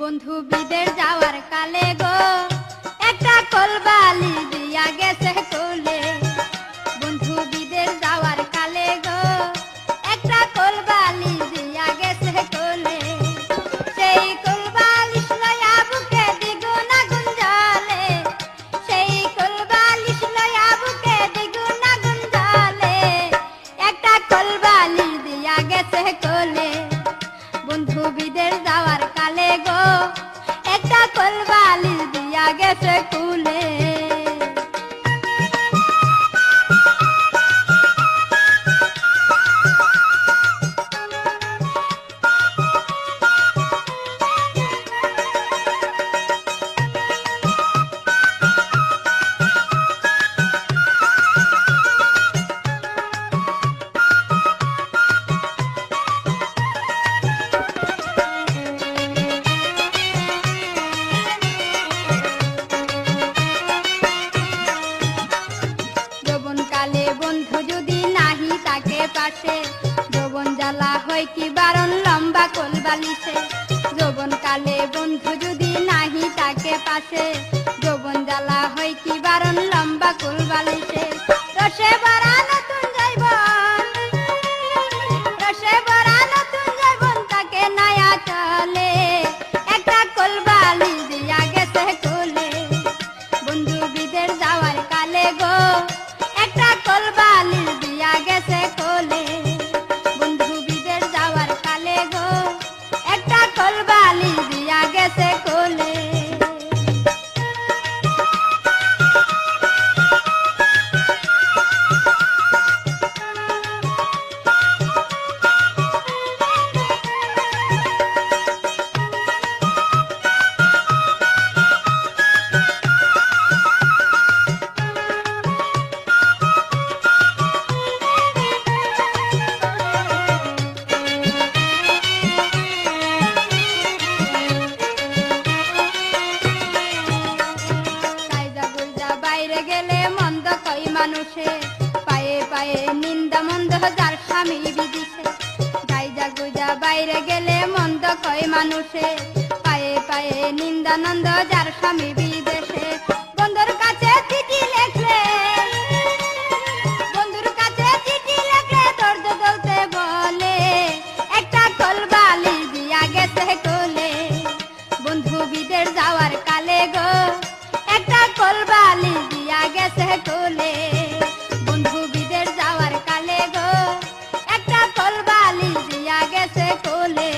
বন্ধু বিদেশ যাওয়ার কালে গো একটা কলবালি দিয়া গেছে কোলে। বন্ধু বিদেশ যাওয়ার কালে গো একটা কলবালি দিয়া গেছে কোলে। সেই কলবালিশ লয়া বুকে দ্বিগুণ আগুন জ্বলে, সেই কলবালিশ লয়া বুকে দ্বিগুণ আগুন জ্বলে। একটা কলবালিশ দিয়া গেছে কোলে। বন্ধু বিদেশ যাওয়ার কালে গো একটা কলবালিশ দিয়া গেছে কুলে। যৌবনকালে বন্ধু যদি নাহি তাকে পাশে, যৌবন জ্বালা হয় কি বারণ লম্বা কলবালিশে। যৌবনকালে বন্ধু যদি নাহি তাকে পাশে, যৌবন জ্বালা হয় কি বারণ লম্বা কলবালিশে। রসে ভরা নতুন যৌবন, রসে ভরা নতুন যৌবন তাকে নায়া চলে। একটা কলবালিশ দিয়া গেছে কোলে। বন্ধু বিদেশ যাওয়ার কালে গো একটা কলবালিশ দিয়া গেছে কোলে। বন্ধু বিদেশ যাওয়ার কালে গো একটা কলবালিশ দিয়া গেছে কোলে। বাইরে গেলে মন্দ কই মানুষে, পায়ে পায়ে নিন্দা মন্দ যার স্বামী বিদিছে। গাইজা গুজা বাইরে গেলে মন্দ কই মানুষে, পায়ে পায়ে নিন্দা নন্দ যার স্বামী বিদেশে। বন্ধুর কাছে চিঠি লেখলে, বন্ধুর কাছে চিঠি লেখলে দর্দ দলতে বলে। একটা কলবালিশ দিয়া গেছে কোলে। বন্ধু বিদেশ যাওয়ার কালে গো একটা কলবালিশ দিয়া গেছে কোলে। বন্ধু বিদেশ যাওয়ার কালে গো একটা কলবালিশ দিয়া গেছে কোলে।